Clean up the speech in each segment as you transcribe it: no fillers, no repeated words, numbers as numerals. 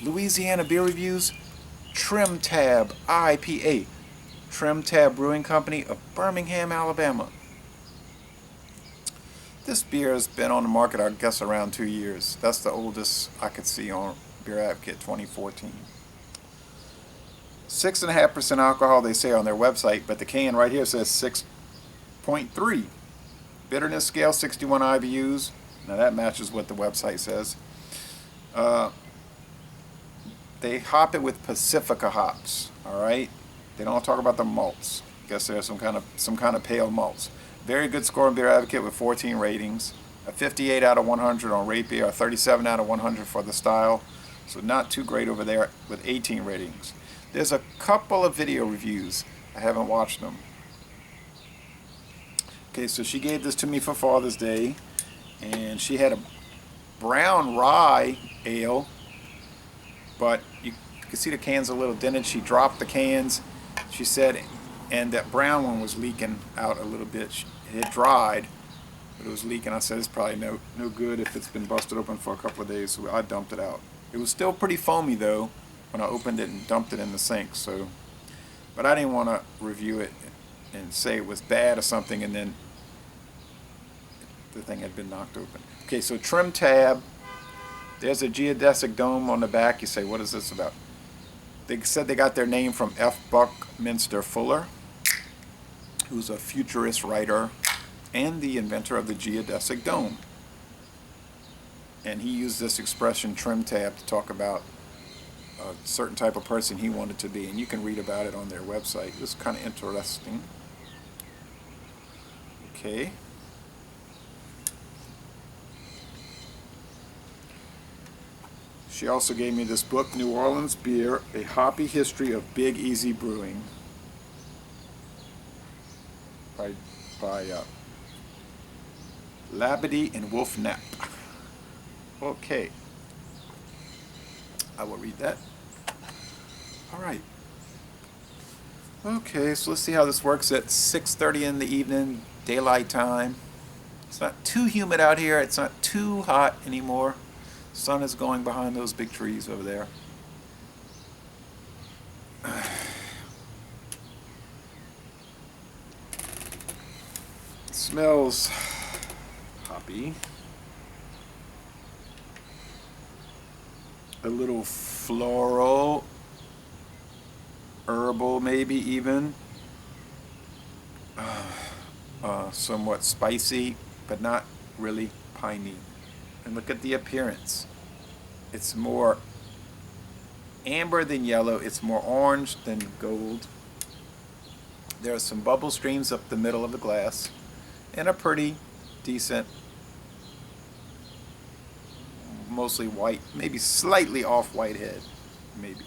Louisiana beer reviews, TrimTab IPA, TrimTab Brewing Company of Birmingham, Alabama. This beer has been on the market, I guess, around 2 years. That's the oldest I could see on Beer Advocate 2014. 6.5% alcohol, they say on their website, but the can right here says 6.3. Bitterness scale 61 IBUs. Now that matches what the website says. They hop it with Pacifica hops. All right. They don't talk about the malts. I guess there's some kind of pale malts. Very good score on Beer Advocate with 14 ratings. A 58 out of 100 on Rate Beer, a 37 out of 100 for the style. So not too great over there with 18 ratings. There's a couple of video reviews. I haven't watched them. Okay, so she gave this to me for Father's Day, and she had a brown rye ale, but you can see the cans a little dented. She dropped the cans, she said, and that brown one was leaking out a little bit. It had dried, but it was leaking. I said it's probably no good if it's been busted open for a couple of days, so I dumped it out. It was still pretty foamy though when I opened it and dumped it in the sink. So, but I didn't want to review it and say it was bad or something, and then the thing had been knocked open. Okay, so TrimTab. There's a geodesic dome on the back. You say, what is this about? They said they got their name from F. Buckminster Fuller, who's a futurist writer and the inventor of the geodesic dome. And he used this expression TrimTab to talk about a certain type of person he wanted to be, and you can read about it on their website. It's kind of interesting. Okay. She also gave me this book, New Orleans Beer, A Hoppy History of Big Easy Brewing, by Labadie and Wolf Knapp. Okay, I will read that. All right. Okay, so let's see how this works at 6:30 in the evening, daylight time. It's not too humid out here. It's not too hot anymore. Sun is going behind those big trees over there. It smells hoppy. A little floral, herbal maybe even. Somewhat spicy, but not really piney. And look at the appearance. It's more amber than yellow. It's more orange than gold. There are some bubble streams up the middle of the glass, and a pretty decent, mostly white, maybe slightly off-white head, maybe.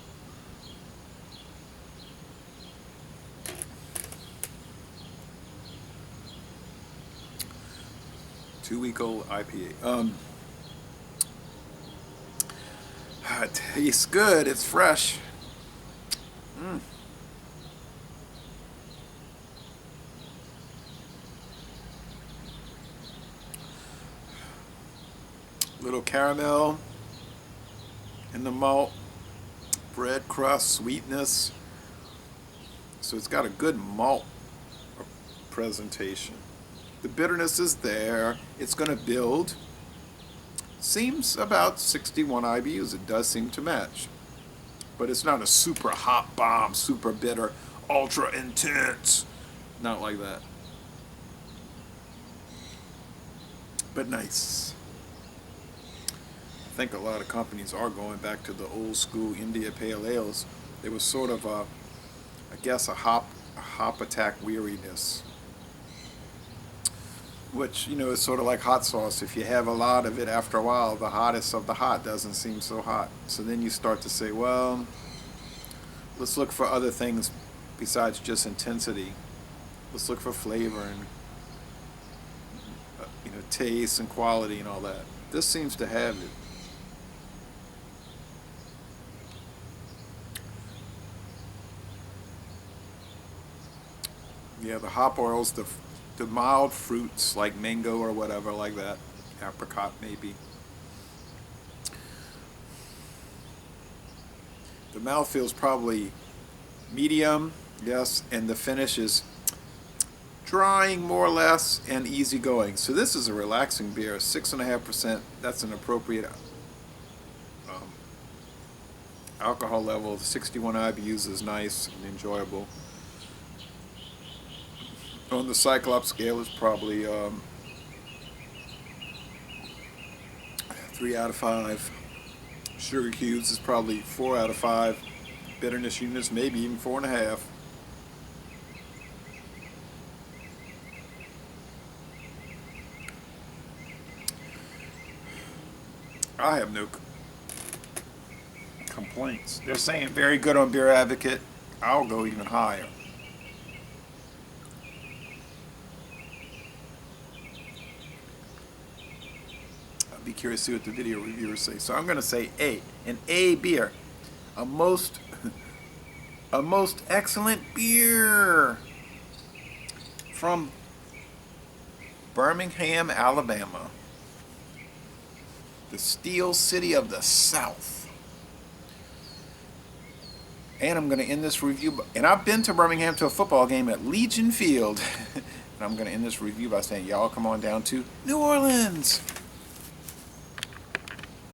Two-week-old IPA. It tastes good. It's fresh. Little caramel in the malt, bread crust, sweetness. So it's got a good malt presentation. The bitterness is there. It's going to build. Seems about 61 IBUs. It does seem to match. But it's not a super hot bomb, super bitter, ultra intense. Not like that. But nice. I think a lot of companies are going back to the old school India Pale Ales. There was sort of a, I guess, a hop attack weariness. Which, you know, is sort of like hot sauce. If you have a lot of it, after a while, the hottest of the hot doesn't seem so hot. So then you start to say, well, let's look for other things besides just intensity. Let's look for flavor and, taste and quality and all that. This seems to have it. Yeah, the hop oils, the mild fruits like mango or whatever like that, apricot maybe. The mouthfeel is probably medium, yes, and the finish is drying more or less and easygoing. So this is a relaxing beer, 6.5%. That's an appropriate alcohol level. 61 IBUs is nice and enjoyable. On the Cyclops scale, it's probably 3 out of 5. Sugar cubes is probably 4 out of 5. Bitterness units, maybe even 4.5. I have no complaints. They're saying very good on Beer Advocate. I'll go even higher. I'll be curious to see what the video reviewers say. So I'm going to say A. An A beer. A most excellent beer from Birmingham, Alabama. The Steel City of the South. And I'm going to end this review, and I've been to Birmingham to a football game at Legion Field. And I'm going to end this review by saying, y'all come on down to New Orleans.